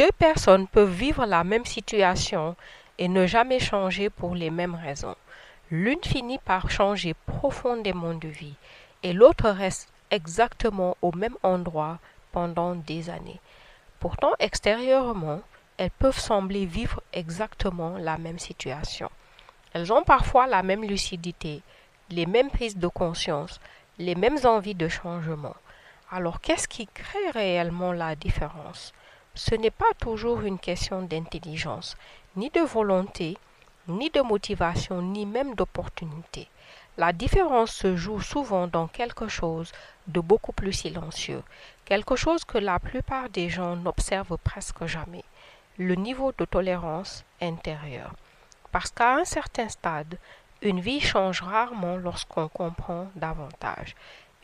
Deux personnes peuvent vivre la même situation et ne jamais changer pour les mêmes raisons. L'une finit par changer profondément de vie et l'autre reste exactement au même endroit pendant des années. Pourtant, extérieurement, elles peuvent sembler vivre exactement la même situation. Elles ont parfois la même lucidité, les mêmes prises de conscience, les mêmes envies de changement. Alors, qu'est-ce qui crée réellement la différence? Ce n'est pas toujours une question d'intelligence, ni de volonté, ni de motivation, ni même d'opportunité. La différence se joue souvent dans quelque chose de beaucoup plus silencieux, quelque chose que la plupart des gens n'observent presque jamais, le niveau de tolérance intérieure. Parce qu'à un certain stade, une vie change rarement lorsqu'on comprend davantage.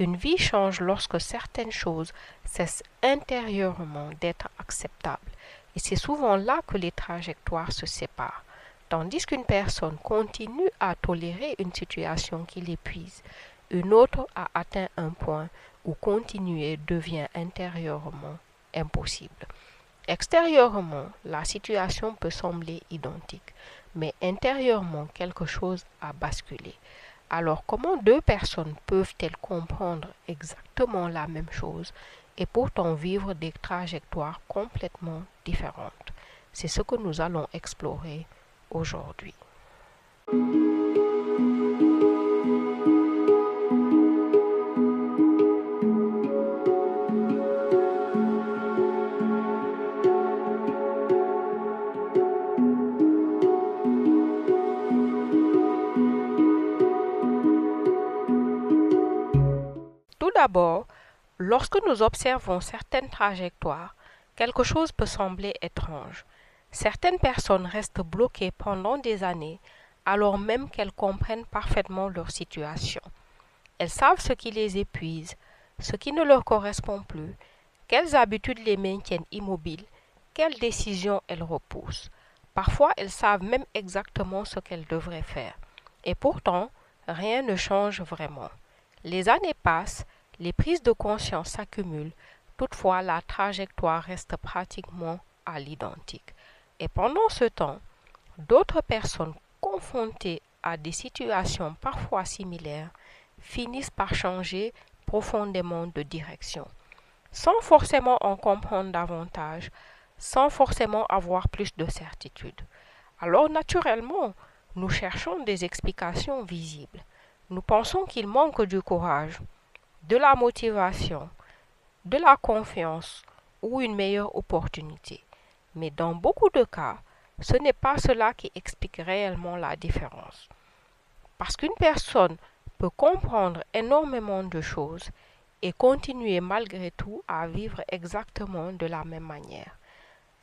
Une vie change lorsque certaines choses cessent intérieurement d'être acceptables. Et c'est souvent là que les trajectoires se séparent. Tandis qu'une personne continue à tolérer une situation qui l'épuise, une autre a atteint un point où continuer devient intérieurement impossible. Extérieurement, la situation peut sembler identique, mais intérieurement, quelque chose a basculé. Alors, comment deux personnes peuvent-elles comprendre exactement la même chose et pourtant vivre des trajectoires complètement différentes? C'est ce que nous allons explorer aujourd'hui. Tout d'abord, lorsque nous observons certaines trajectoires, quelque chose peut sembler étrange. Certaines personnes restent bloquées pendant des années alors même qu'elles comprennent parfaitement leur situation. Elles savent ce qui les épuise, ce qui ne leur correspond plus, quelles habitudes les maintiennent immobiles, quelles décisions elles repoussent. Parfois, elles savent même exactement ce qu'elles devraient faire. Et pourtant, rien ne change vraiment. Les années passent, les prises de conscience s'accumulent, toutefois la trajectoire reste pratiquement à l'identique. Et pendant ce temps, d'autres personnes confrontées à des situations parfois similaires finissent par changer profondément de direction, sans forcément en comprendre davantage, sans forcément avoir plus de certitude. Alors naturellement, nous cherchons des explications visibles. Nous pensons qu'il manque du courage, de la motivation, de la confiance ou une meilleure opportunité. Mais dans beaucoup de cas, ce n'est pas cela qui explique réellement la différence. Parce qu'une personne peut comprendre énormément de choses et continuer malgré tout à vivre exactement de la même manière.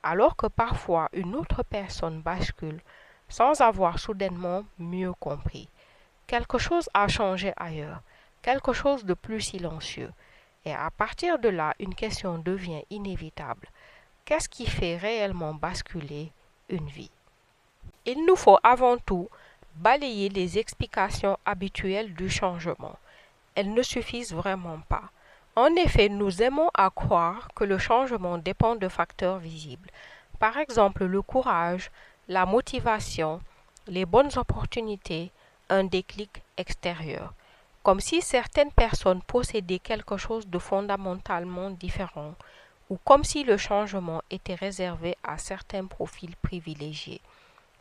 Alors que parfois une autre personne bascule sans avoir soudainement mieux compris. Quelque chose a changé ailleurs, quelque chose de plus silencieux. Et à partir de là, une question devient inévitable. Qu'est-ce qui fait réellement basculer une vie? Il nous faut avant tout balayer les explications habituelles du changement. Elles ne suffisent vraiment pas. En effet, nous aimons à croire que le changement dépend de facteurs visibles. Par exemple, le courage, la motivation, les bonnes opportunités, un déclic extérieur. Comme si certaines personnes possédaient quelque chose de fondamentalement différent ou comme si le changement était réservé à certains profils privilégiés.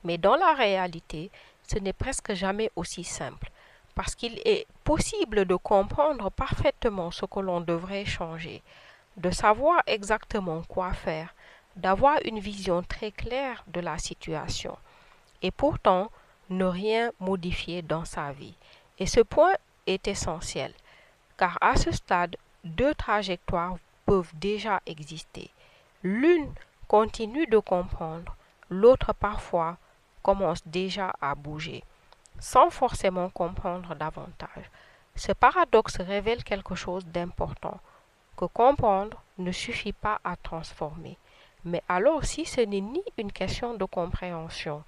Mais dans la réalité, ce n'est presque jamais aussi simple, parce qu'il est possible de comprendre parfaitement ce que l'on devrait changer, de savoir exactement quoi faire, d'avoir une vision très claire de la situation, et pourtant ne rien modifier dans sa vie. Et ce point est essentiel, car à ce stade, deux trajectoires peuvent déjà exister. L'une continue de comprendre, l'autre parfois commence déjà à bouger, sans forcément comprendre davantage. Ce paradoxe révèle quelque chose d'important, que comprendre ne suffit pas à transformer. Mais alors si ce n'est ni une question de compréhension,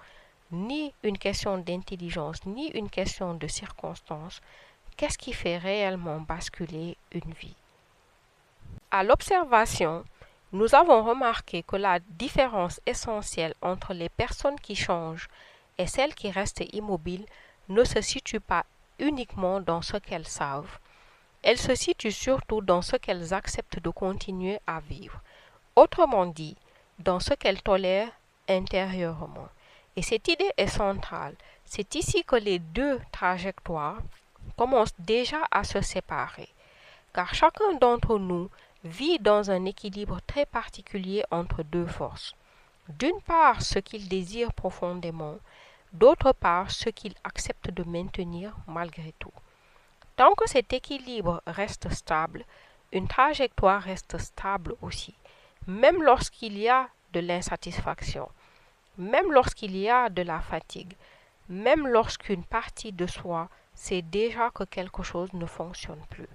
ni une question d'intelligence, ni une question de circonstance, qu'est-ce qui fait réellement basculer une vie? À l'observation, Nous avons remarqué que la différence essentielle entre les personnes qui changent et celles qui restent immobiles ne se situe pas uniquement dans ce qu'elles savent. Elle se situe surtout dans ce qu'elles acceptent de continuer à vivre. Autrement dit, dans ce qu'elles tolèrent intérieurement. Et cette idée est centrale. C'est ici que les deux trajectoires commencent déjà à se séparer, car chacun d'entre nous vit dans un équilibre très particulier entre deux forces. D'une part, ce qu'il désire profondément, d'autre part, ce qu'il accepte de maintenir malgré tout. Tant que cet équilibre reste stable, une trajectoire reste stable aussi, même lorsqu'il y a de l'insatisfaction, même lorsqu'il y a de la fatigue, même lorsqu'une partie de soi sait déjà que quelque chose ne fonctionne plus.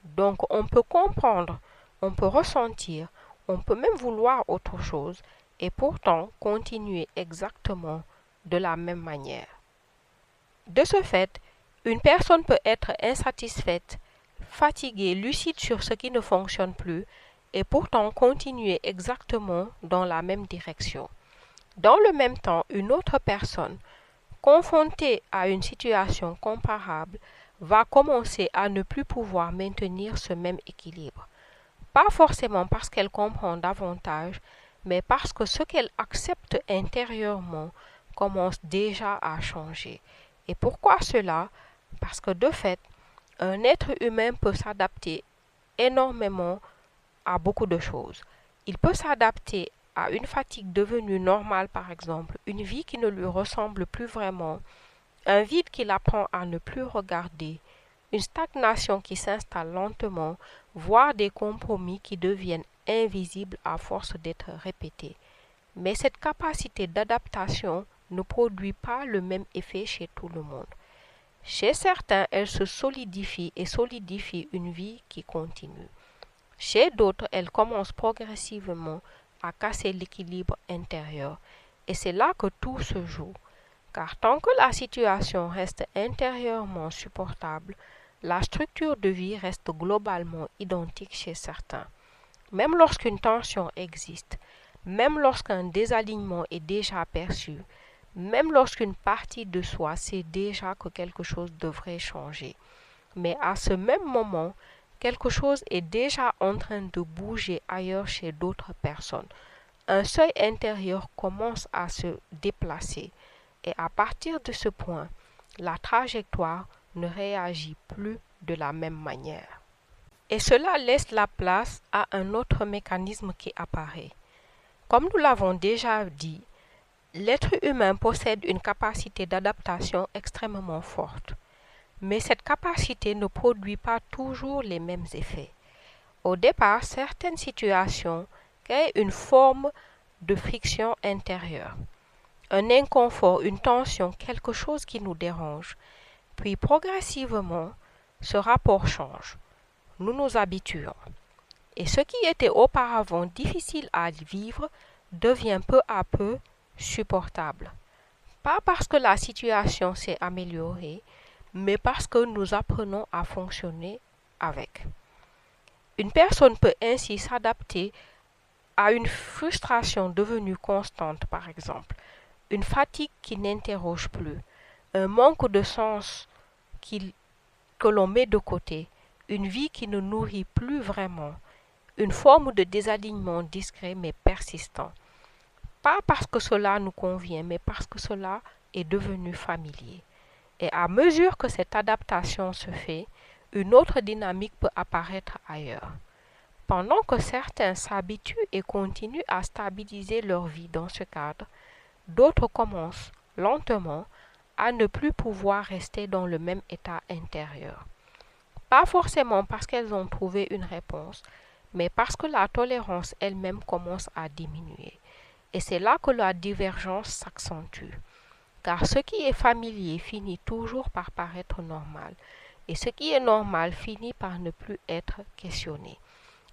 Donc on peut comprendre, on peut ressentir, on peut même vouloir autre chose et pourtant continuer exactement de la même manière. De ce fait, une personne peut être insatisfaite, fatiguée, lucide sur ce qui ne fonctionne plus et pourtant continuer exactement dans la même direction. Dans le même temps, une autre personne, confrontée à une situation comparable, va commencer à ne plus pouvoir maintenir ce même équilibre. Pas forcément parce qu'elle comprend davantage, mais parce que ce qu'elle accepte intérieurement commence déjà à changer. Et pourquoi cela? Parce que de fait, un être humain peut s'adapter énormément à beaucoup de choses. Il peut s'adapter à une fatigue devenue normale, par exemple, une vie qui ne lui ressemble plus vraiment, un vide qu'il apprend à ne plus regarder, une stagnation qui s'installe lentement, voire des compromis qui deviennent invisibles à force d'être répétés. Mais cette capacité d'adaptation ne produit pas le même effet chez tout le monde. Chez certains, elle se solidifie et solidifie une vie qui continue. Chez d'autres, elle commence progressivement à casser l'équilibre intérieur. Et c'est là que tout se joue. Car tant que la situation reste intérieurement supportable, la structure de vie reste globalement identique chez certains. Même lorsqu'une tension existe, même lorsqu'un désalignement est déjà perçu, même lorsqu'une partie de soi sait déjà que quelque chose devrait changer. Mais à ce même moment, quelque chose est déjà en train de bouger ailleurs chez d'autres personnes. Un seuil intérieur commence à se déplacer et à partir de ce point, la trajectoire ne réagit plus de la même manière. Et cela laisse la place à un autre mécanisme qui apparaît. Comme nous l'avons déjà dit, l'être humain possède une capacité d'adaptation extrêmement forte. Mais cette capacité ne produit pas toujours les mêmes effets. Au départ, certaines situations créent une forme de friction intérieure, un inconfort, une tension, quelque chose qui nous dérange. Puis progressivement, ce rapport change. Nous nous habituons. Et ce qui était auparavant difficile à vivre devient peu à peu supportable. Pas parce que la situation s'est améliorée, mais parce que nous apprenons à fonctionner avec. Une personne peut ainsi s'adapter à une frustration devenue constante, par exemple, une fatigue qui n'interroge plus, un manque de sens que l'on met de côté, une vie qui ne nourrit plus vraiment, une forme de désalignement discret mais persistant. Pas parce que cela nous convient, mais parce que cela est devenu familier. Et à mesure que cette adaptation se fait, une autre dynamique peut apparaître ailleurs. Pendant que certains s'habituent et continuent à stabiliser leur vie dans ce cadre, d'autres commencent, lentement, à ne plus pouvoir rester dans le même état intérieur. Pas forcément parce qu'elles ont trouvé une réponse, mais parce que la tolérance elle-même commence à diminuer. Et c'est là que la divergence s'accentue. Car ce qui est familier finit toujours par paraître normal, et ce qui est normal finit par ne plus être questionné.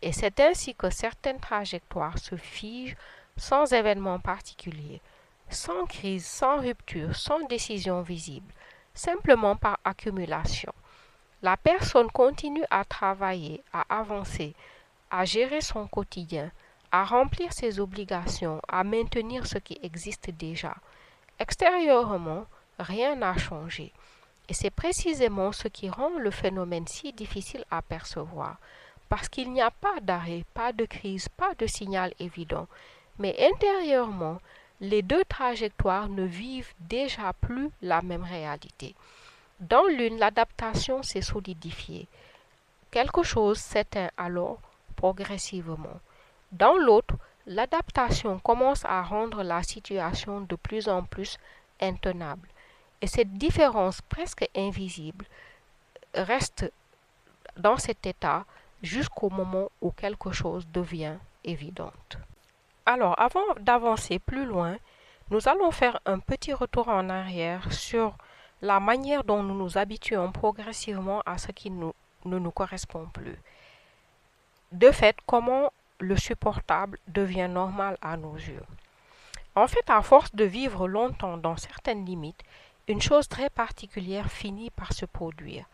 Et c'est ainsi que certaines trajectoires se figent sans événement particulier, sans crise, sans rupture, sans décision visible, simplement par accumulation. La personne continue à travailler, à avancer, à gérer son quotidien, à remplir ses obligations, à maintenir ce qui existe déjà. Extérieurement, rien n'a changé. Et c'est précisément ce qui rend le phénomène si difficile à percevoir, parce qu'il n'y a pas d'arrêt, pas de crise, pas de signal évident. Mais intérieurement, les deux trajectoires ne vivent déjà plus la même réalité. Dans l'une, l'adaptation s'est solidifiée. Quelque chose s'éteint alors progressivement. Dans l'autre, l'adaptation commence à rendre la situation de plus en plus intenable. Et cette différence presque invisible reste dans cet état jusqu'au moment où quelque chose devient évident. Alors, avant d'avancer plus loin, nous allons faire un petit retour en arrière sur la manière dont nous nous habituons progressivement à ce qui ne nous correspond plus. De fait, comment le supportable devient normal à nos yeux. En fait, à force de vivre longtemps dans certaines limites, une chose très particulière finit par se produire.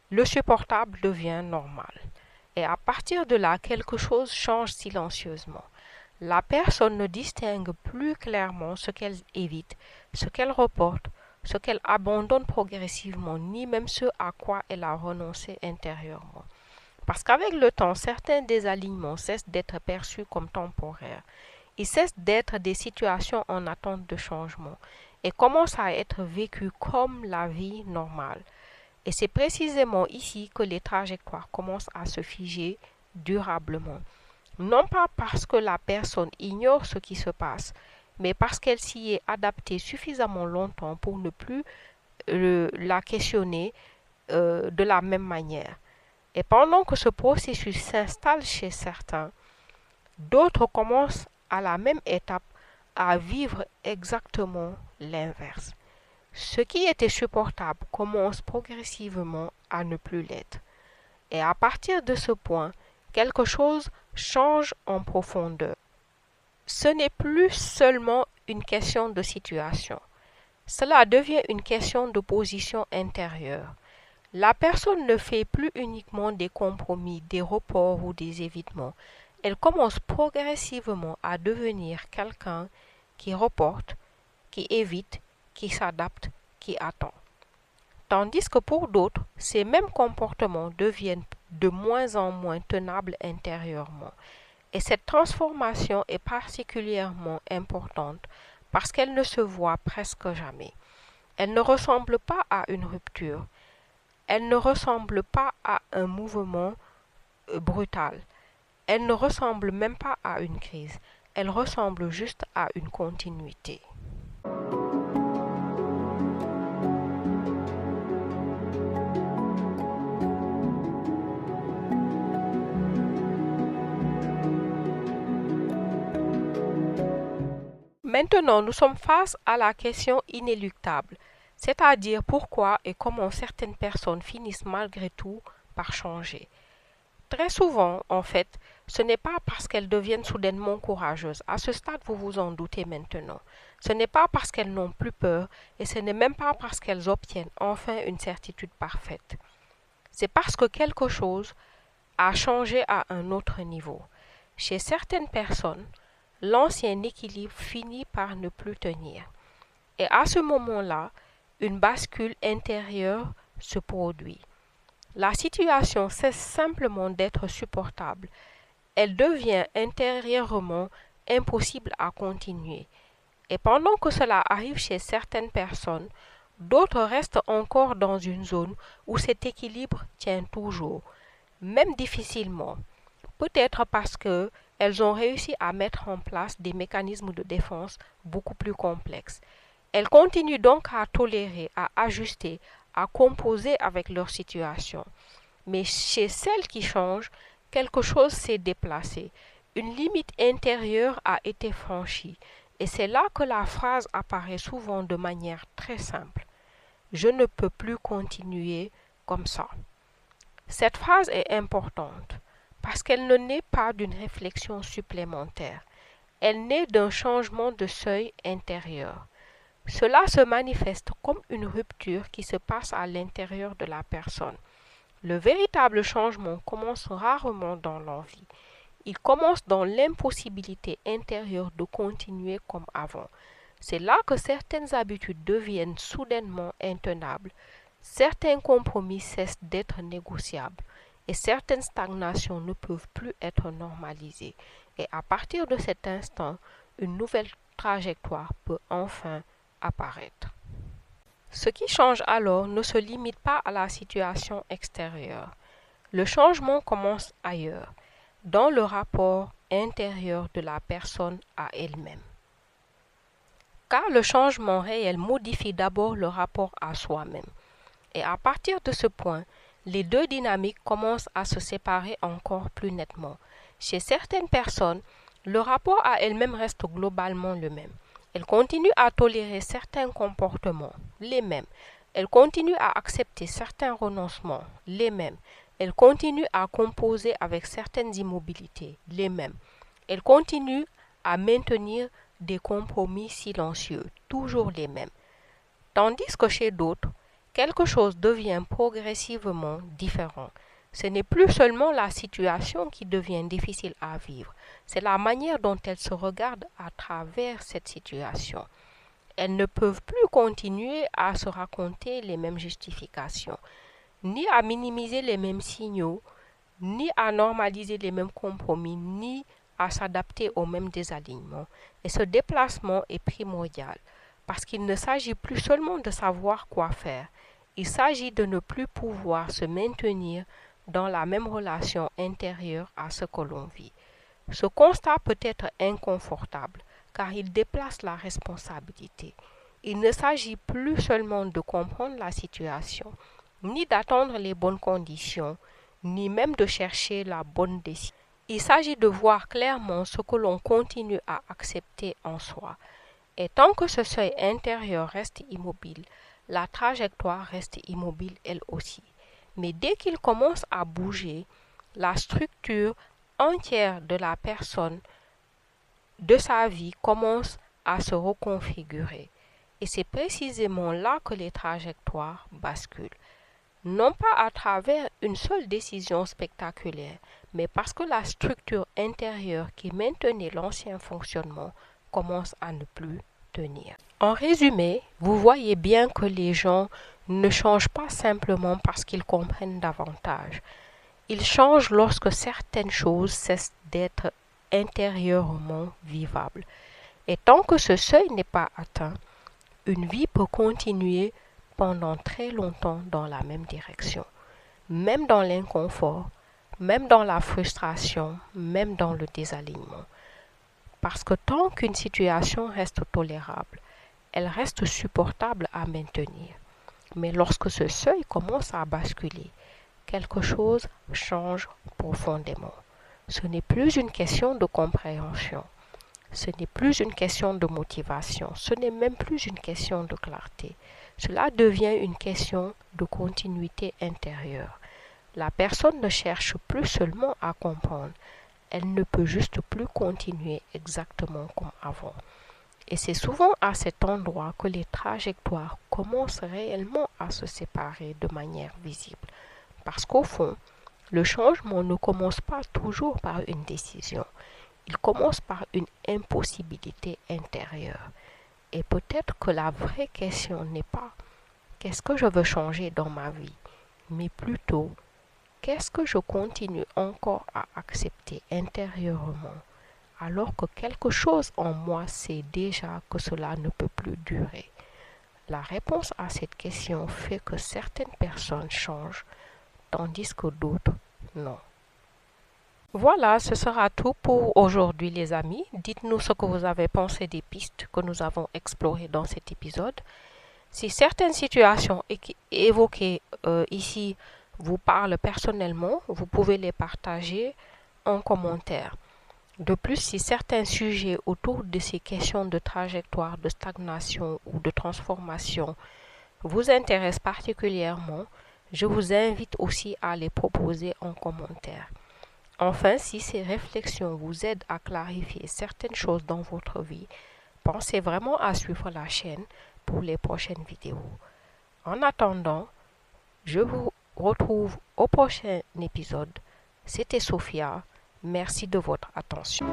Le supportable devient normal. Et à partir de là, quelque chose change silencieusement. La personne ne distingue plus clairement ce qu'elle évite, ce qu'elle reporte, ce qu'elle abandonne progressivement, ni même ce à quoi elle a renoncé intérieurement. Parce qu'avec le temps, certains désalignements cessent d'être perçus comme temporaires. Ils cessent d'être des situations en attente de changement et commencent à être vécus comme la vie normale. Et c'est précisément ici que les trajectoires commencent à se figer durablement. Non pas parce que la personne ignore ce qui se passe, mais parce qu'elle s'y est adaptée suffisamment longtemps pour ne plus la questionner de la même manière. Et pendant que ce processus s'installe chez certains, d'autres commencent à la même étape à vivre exactement l'inverse. Ce qui était supportable commence progressivement à ne plus l'être. Et à partir de ce point, quelque chose change en profondeur. Ce n'est plus seulement une question de situation. Cela devient une question de position intérieure. La personne ne fait plus uniquement des compromis, des reports ou des évitements. Elle commence progressivement à devenir quelqu'un qui reporte, qui évite, qui s'adapte, qui attend. Tandis que pour d'autres, ces mêmes comportements deviennent de moins en moins tenables intérieurement. Et cette transformation est particulièrement importante parce qu'elle ne se voit presque jamais. Elle ne ressemble pas à une rupture. Elle ne ressemble pas à un mouvement brutal. Elle ne ressemble même pas à une crise. Elle ressemble juste à une continuité. Maintenant, nous sommes face à la question inéluctable, c'est-à-dire pourquoi et comment certaines personnes finissent malgré tout par changer. Très souvent, en fait, ce n'est pas parce qu'elles deviennent soudainement courageuses. À ce stade, vous vous en doutez maintenant. Ce n'est pas parce qu'elles n'ont plus peur et ce n'est même pas parce qu'elles obtiennent enfin une certitude parfaite. C'est parce que quelque chose a changé à un autre niveau. Chez certaines personnes, l'ancien équilibre finit par ne plus tenir. Et à ce moment-là, une bascule intérieure se produit. La situation cesse simplement d'être supportable. Elle devient intérieurement impossible à continuer. Et pendant que cela arrive chez certaines personnes, d'autres restent encore dans une zone où cet équilibre tient toujours, même difficilement. Peut-être parce qu'elles ont réussi à mettre en place des mécanismes de défense beaucoup plus complexes. Elles continuent donc à tolérer, à ajuster, à composer avec leur situation. Mais chez celles qui changent, quelque chose s'est déplacé. Une limite intérieure a été franchie. Et c'est là que la phrase apparaît souvent de manière très simple. Je ne peux plus continuer comme ça. Cette phrase est importante parce qu'elle ne naît pas d'une réflexion supplémentaire. Elle naît d'un changement de seuil intérieur. Cela se manifeste comme une rupture qui se passe à l'intérieur de la personne. Le véritable changement commence rarement dans l'envie. Ils commencent dans l'impossibilité intérieure de continuer comme avant. C'est là que certaines habitudes deviennent soudainement intenables, certains compromis cessent d'être négociables et certaines stagnations ne peuvent plus être normalisées. Et à partir de cet instant, une nouvelle trajectoire peut enfin apparaître. Ce qui change alors ne se limite pas à la situation extérieure. Le changement commence ailleurs, dans le rapport intérieur de la personne à elle-même. Car le changement réel modifie d'abord le rapport à soi-même. Et à partir de ce point, les deux dynamiques commencent à se séparer encore plus nettement. Chez certaines personnes, le rapport à elles-mêmes reste globalement le même. Elles continuent à tolérer certains comportements, les mêmes. Elles continuent à accepter certains renoncements, les mêmes. Elles continuent à composer avec certaines immobilités, les mêmes. Elles continuent à maintenir des compromis silencieux, toujours les mêmes. Tandis que chez d'autres, quelque chose devient progressivement différent. Ce n'est plus seulement la situation qui devient difficile à vivre, c'est la manière dont elles se regardent à travers cette situation. Elles ne peuvent plus continuer à se raconter les mêmes justifications, ni à minimiser les mêmes signaux, ni à normaliser les mêmes compromis, ni à s'adapter aux mêmes désalignements. Et ce déplacement est primordial, parce qu'il ne s'agit plus seulement de savoir quoi faire, il s'agit de ne plus pouvoir se maintenir dans la même relation intérieure à ce que l'on vit. Ce constat peut être inconfortable, car il déplace la responsabilité. Il ne s'agit plus seulement de comprendre la situation, ni d'attendre les bonnes conditions, ni même de chercher la bonne décision. Il s'agit de voir clairement ce que l'on continue à accepter en soi. Et tant que ce seuil intérieur reste immobile, la trajectoire reste immobile elle aussi. Mais dès qu'il commence à bouger, la structure entière de la personne, de sa vie, commence à se reconfigurer. Et c'est précisément là que les trajectoires basculent. Non pas à travers une seule décision spectaculaire, mais parce que la structure intérieure qui maintenait l'ancien fonctionnement commence à ne plus tenir. En résumé, vous voyez bien que les gens ne changent pas simplement parce qu'ils comprennent davantage. Ils changent lorsque certaines choses cessent d'être intérieurement vivables. Et tant que ce seuil n'est pas atteint, une vie peut continuer pendant très longtemps dans la même direction, même dans l'inconfort, même dans la frustration, même dans le désalignement. Parce que tant qu'une situation reste tolérable, elle reste supportable à maintenir. Mais lorsque ce seuil commence à basculer, quelque chose change profondément. Ce n'est plus une question de compréhension, ce n'est plus une question de motivation, ce n'est même plus une question de clarté. Cela devient une question de continuité intérieure. La personne ne cherche plus seulement à comprendre, elle ne peut juste plus continuer exactement comme avant. Et c'est souvent à cet endroit que les trajectoires commencent réellement à se séparer de manière visible. Parce qu'au fond, le changement ne commence pas toujours par une décision. Il commence par une impossibilité intérieure. Et peut-être que la vraie question n'est pas qu'est-ce que je veux changer dans ma vie, mais plutôt qu'est-ce que je continue encore à accepter intérieurement, alors que quelque chose en moi sait déjà que cela ne peut plus durer. La réponse à cette question fait que certaines personnes changent, tandis que d'autres non. Voilà, ce sera tout pour aujourd'hui les amis. Dites-nous ce que vous avez pensé des pistes que nous avons explorées dans cet épisode. Si certaines situations évoquées ici vous parlent personnellement, vous pouvez les partager en commentaire. De plus, si certains sujets autour de ces questions de trajectoire, de stagnation ou de transformation vous intéressent particulièrement, je vous invite aussi à les proposer en commentaire. Enfin, si ces réflexions vous aident à clarifier certaines choses dans votre vie, pensez vraiment à suivre la chaîne pour les prochaines vidéos. En attendant, je vous retrouve au prochain épisode. C'était Sophia. Merci de votre attention.